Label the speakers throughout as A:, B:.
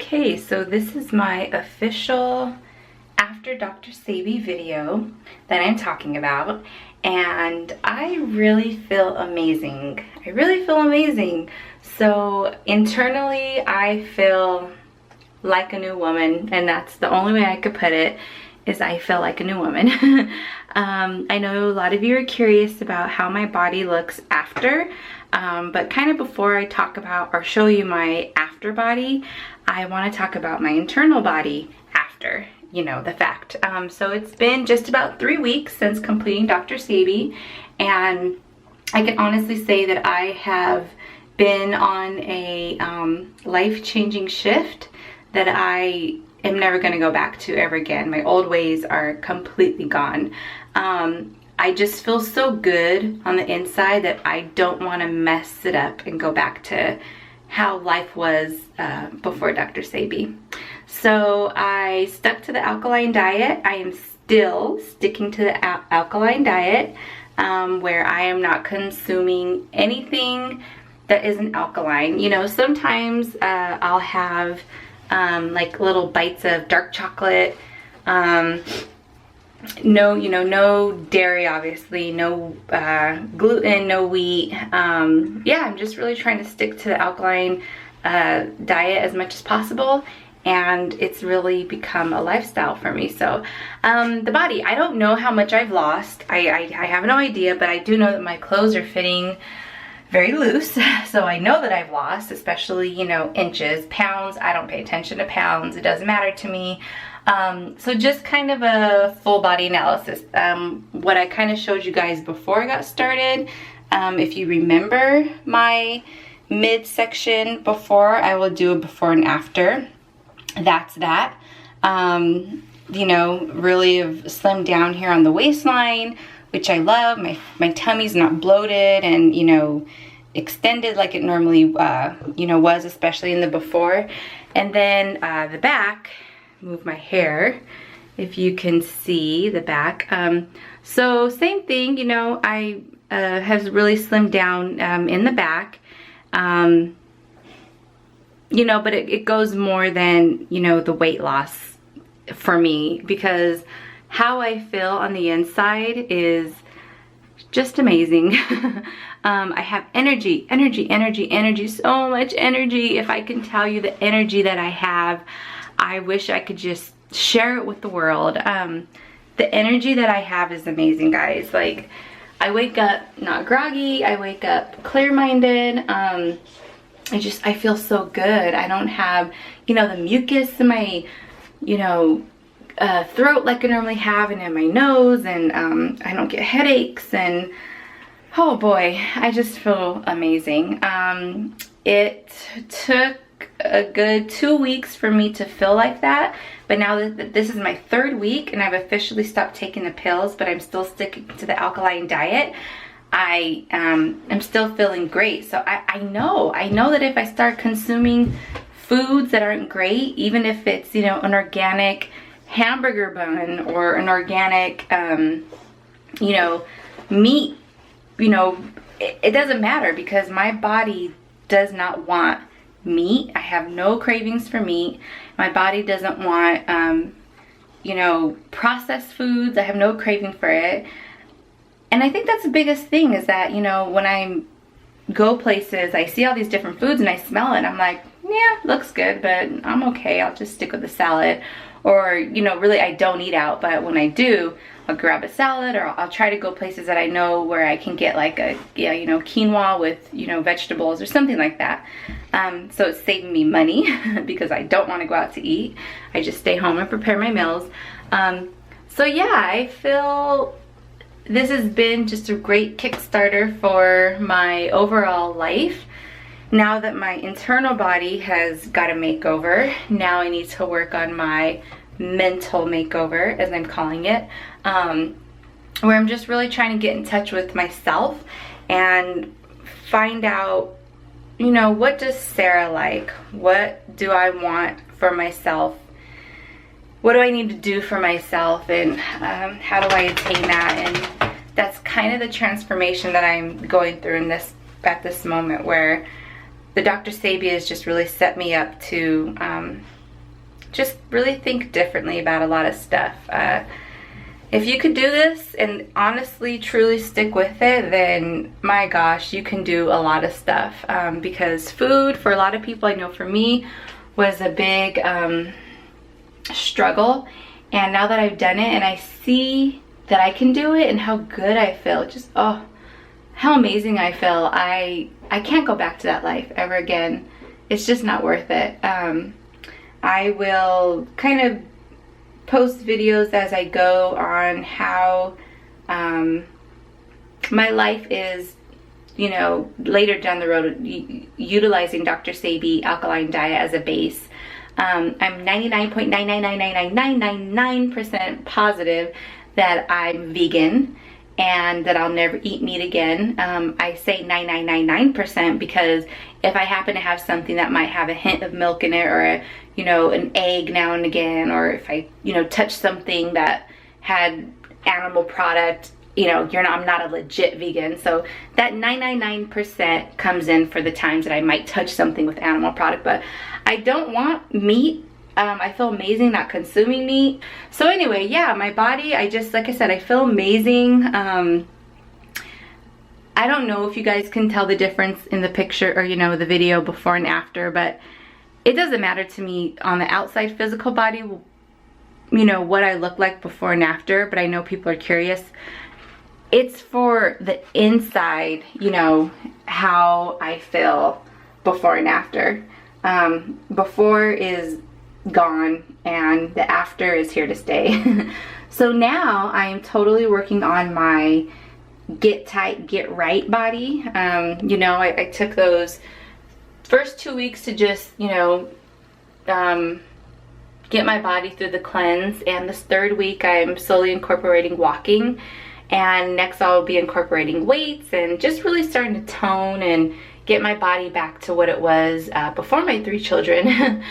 A: Okay, so this is my official after Dr. Sebi video that I'm talking about, and I really feel amazing. I really feel amazing. So internally, I feel like a new woman, and that's the only way I could put it, is I feel like a new woman. I know a lot of you are curious about how my body looks after, but kind of before I talk about or show you my after body, I want to talk about my internal body after, you know, the fact. So it's been just about 3 weeks since completing Dr. Sebi, and I can honestly say that I have been on a life-changing shift that I am never going to go back to ever again. My old ways are completely gone. I just feel so good on the inside that I don't want to mess it up and go back to how life was before Dr. Sebi. So I stuck to the alkaline diet. I am still sticking to the alkaline diet, where I am not consuming anything that isn't alkaline. You know, sometimes I'll have like little bites of dark chocolate, no dairy, obviously, no gluten, no wheat. Yeah, I'm just really trying to stick to the alkaline diet as much as possible, and it's really become a lifestyle for me. So the body, I don't know how much I've lost. I have no idea, but I do know that my clothes are fitting very loose, so I know that I've lost, especially, you know, inches. Pounds, I don't pay attention to pounds. It doesn't matter to me. So just kind of a full body analysis. What I kind of showed you guys before I got started, if you remember my midsection before, I will do a before and after. That's that. You know, really have slimmed down here on the waistline, which I love. My tummy's not bloated and, you know, extended like it normally, you know, was, especially in the before. And then the back, move my hair, if you can see the back. So same thing, you know, I have really slimmed down in the back. You know, but it goes more than, you know, the weight loss for me, because how I feel on the inside is just amazing. I have energy, so much energy. If I can tell you the energy that I have, I wish I could just share it with the world. The energy that I have is amazing, guys. Like, I wake up not groggy, I wake up clear-minded. I feel so good. I don't have, you know, the mucus in my, you know, throat like I normally have, and in my nose, and I don't get headaches, and oh boy, I just feel amazing. It took a good 2 weeks for me to feel like that, but now that this is my 3rd week and I've officially stopped taking the pills, but I'm still sticking to the alkaline diet, I am still feeling great. So I know that if I start consuming foods that aren't great, even if it's, you know, an organic hamburger bun or an organic you know, meat, you know, it doesn't matter, because my body does not want meat. I have no cravings for meat. My body doesn't want you know, processed foods. I have no craving for it. And I think that's the biggest thing, is that, you know, when I go places, I see all these different foods and I smell it and I'm like, yeah, looks good, but I'm okay, I'll just stick with the salad. Or, you know, really I don't eat out, but when I do, I'll grab a salad, or I'll try to go places that I know where I can get like a, yeah, you know, quinoa with, you know, vegetables or something like that. So it's saving me money because I don't want to go out to eat. I just stay home and prepare my meals. So yeah, I feel this has been just a great Kickstarter for my overall life. Now that my internal body has got a makeover, now I need to work on my mental makeover, as I'm calling it, where I'm just really trying to get in touch with myself and find out, you know, what does Sarah like? What do I want for myself? What do I need to do for myself? And how do I attain that? And that's kind of the transformation that I'm going through at this moment, where the Dr. Sebi has just really set me up to just really think differently about a lot of stuff. If you could do this and honestly, truly stick with it, then my gosh, you can do a lot of stuff. Because food, for a lot of people, I know for me, was a big struggle. And now that I've done it and I see that I can do it and how good I feel, just, oh, how amazing I feel. I can't go back to that life ever again. It's just not worth it. I will kind of post videos as I go on how my life is, you know, later down the road, utilizing Dr. Sebi alkaline diet as a base. I'm 99.9999999% positive that I'm vegan and that I'll never eat meat again. I say 9999% because if I happen to have something that might have a hint of milk in it, or a, you know, an egg now and again, or if I, you know, touch something that had animal product, you know, I'm not a legit vegan. So that 999% comes in for the times that I might touch something with animal product, but I don't want meat. I feel amazing not consuming meat. So anyway, yeah, my body, like I said, I feel amazing. I don't know if you guys can tell the difference in the picture or, you know, the video before and after, but it doesn't matter to me on the outside physical body, you know, what I look like before and after, but I know people are curious. It's for the inside, you know, how I feel before and after. Before is gone and the after is here to stay. So now I am totally working on my get tight, get right body. You know, I took those first 2 weeks to just, you know, get my body through the cleanse, and this third week I'm slowly incorporating walking, and next I'll be incorporating weights and just really starting to tone and get my body back to what it was before my 3 children.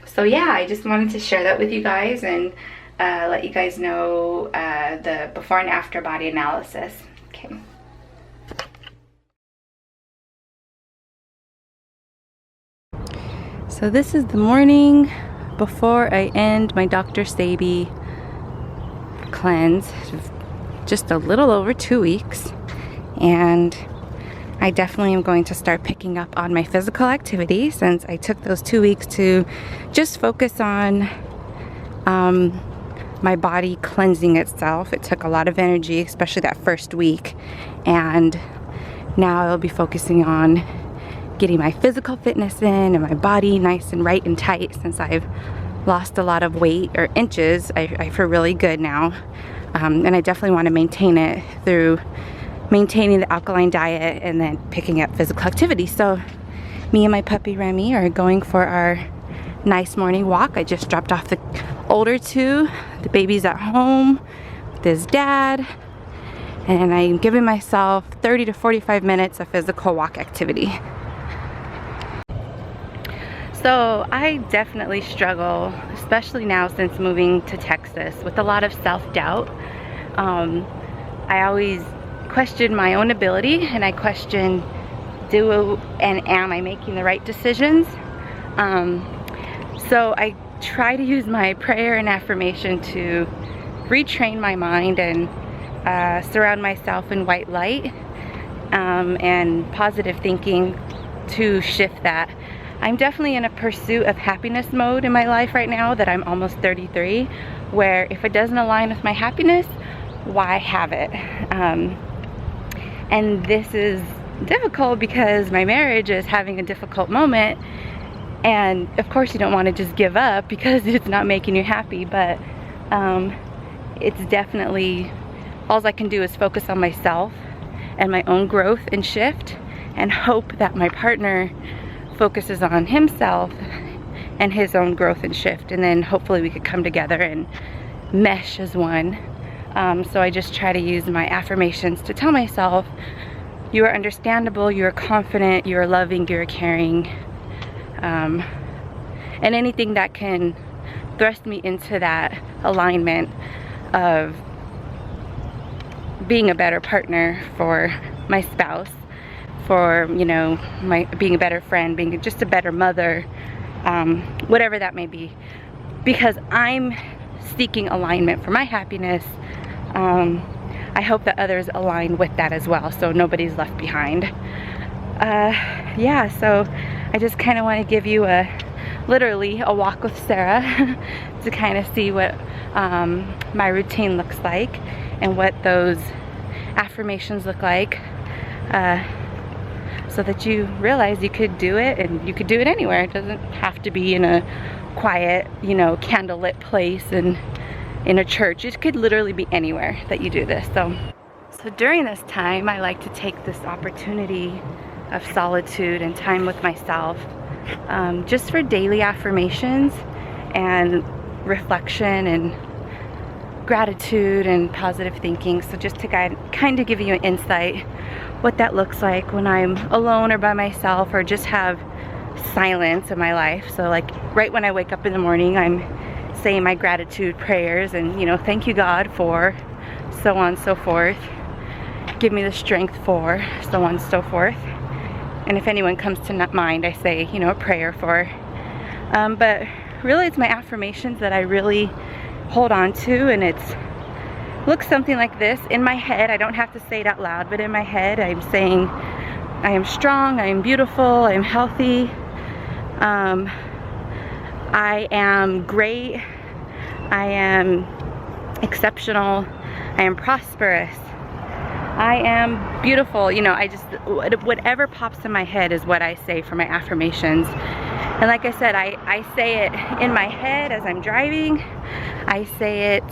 A: So yeah, I just wanted to share that with you guys and let you guys know the before and after body analysis. Okay. So this is the morning before I end my Dr. Sebi cleanse. Just a little over 2 weeks, and I definitely am going to start picking up on my physical activity since I took those 2 weeks to just focus on my body cleansing itself. It took a lot of energy, especially that first week, and now I'll be focusing on getting my physical fitness in and my body nice and right and tight. Since I've lost a lot of weight, or inches, I feel really good now, and I definitely want to maintain it through maintaining the alkaline diet and then picking up physical activity. So me and my puppy Remy are going for our nice morning walk. I just dropped off the older 2. The baby's at home with his dad, and I'm giving myself 30 to 45 minutes of physical walk activity. So I definitely struggle, especially now since moving to Texas, with a lot of self-doubt. I always question my own ability, and I question, am I making the right decisions? So I try to use my prayer and affirmation to retrain my mind and surround myself in white light and positive thinking to shift that. I'm definitely in a pursuit of happiness mode in my life right now, that I'm almost 33, where if it doesn't align with my happiness, why have it? And this is difficult because my marriage is having a difficult moment, and of course you don't want to just give up because it's not making you happy, but it's definitely, all I can do is focus on myself and my own growth and shift, and hope that my partner focuses on himself and his own growth and shift, and then hopefully we could come together and mesh as one. So I just try to use my affirmations to tell myself, you are understandable, you are confident, you are loving, you are caring, and anything that can thrust me into that alignment of being a better partner for my spouse, for, you know, being a better friend, being just a better mother, whatever that may be, because I'm seeking alignment for my happiness. I hope that others align with that as well, so nobody's left behind. Yeah, so I just kind of want to give you literally a walk with Sarah to kind of see what my routine looks like and what those affirmations look like, so that you realize you could do it, and you could do it anywhere. It doesn't have to be in a quiet, you know, candlelit place and in a church. It could literally be anywhere that you do this. So during this time, I like to take this opportunity of solitude and time with myself, just for daily affirmations and reflection and gratitude and positive thinking. So just to kind of give you an insight what that looks like when I'm alone or by myself, or just have silence in my life. So like right when I wake up in the morning, I'm saying my gratitude prayers and, you know, thank you God for so on and so forth, give me the strength for so on and so forth. And if anyone comes to mind, I say, you know, a prayer for. But really it's my affirmations that I really hold on to, and it's looks something like this. In my head, I don't have to say it out loud, but in my head I'm saying I am strong, I am beautiful, I am healthy, I am great, I am exceptional, I am prosperous, I am beautiful. You know, I just, whatever pops in my head is what I say for my affirmations. And like I said, I say it in my head as I'm driving. I say it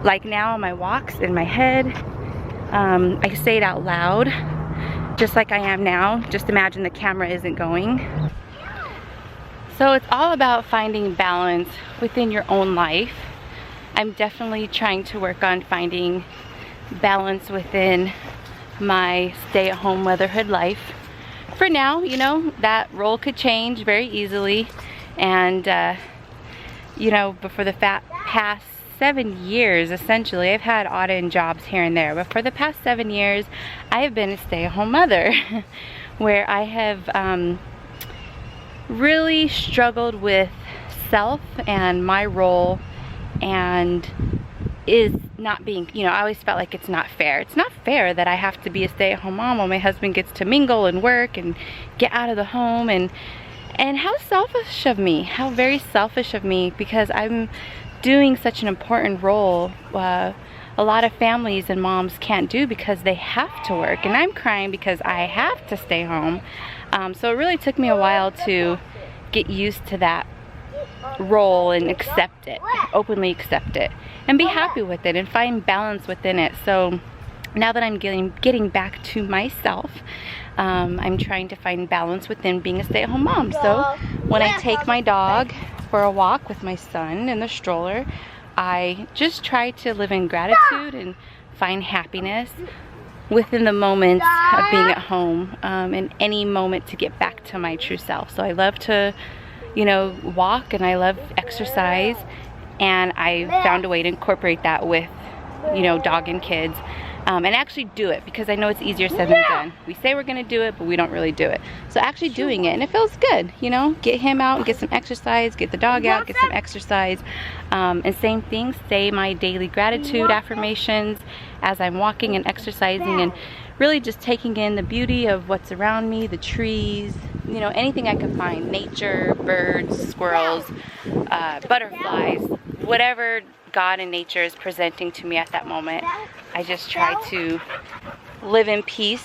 A: like now on my walks in my head. I say it out loud, just like I am now. Just imagine the camera isn't going. So it's all about finding balance within your own life. I'm definitely trying to work on finding balance within my stay-at-home motherhood life. For now, you know, that role could change very easily. And, you know, but for the past 7 years, essentially, I've had odd-end jobs here and there. But for the past 7 years, I have been a stay-at-home mother where I have really struggled with self and my role, and is not being, you know, I always felt like it's not fair. It's not fair that I have to be a stay-at-home mom while my husband gets to mingle and work and get out of the home. And how selfish of me, how very selfish of me, because I'm doing such an important role. A lot of families and moms can't do because they have to work, and I'm crying because I have to stay home. So it really took me a while to get used to that role and accept it, openly accept it, and be happy with it and find balance within it. So now that I'm getting back to myself, I'm trying to find balance within being a stay-at-home mom. So when I take my dog for a walk with my son in the stroller, I just try to live in gratitude and find happiness within the moments of being at home, and any moment to get back to my true self. So I love to, you know, walk, and I love exercise, and I found a way to incorporate that with, you know, dog and kids, and actually do it, because I know it's easier said than done. We say we're gonna do it, but we don't really do it. So actually doing it, and it feels good, you know, get him out and get some exercise, get the dog out, get some exercise, and same thing, say my daily gratitude affirmations as I'm walking and exercising, and really just taking in the beauty of what's around me, the trees, you know, anything I can find, nature, birds, squirrels, butterflies, whatever God and nature is presenting to me at that moment. I just try to live in peace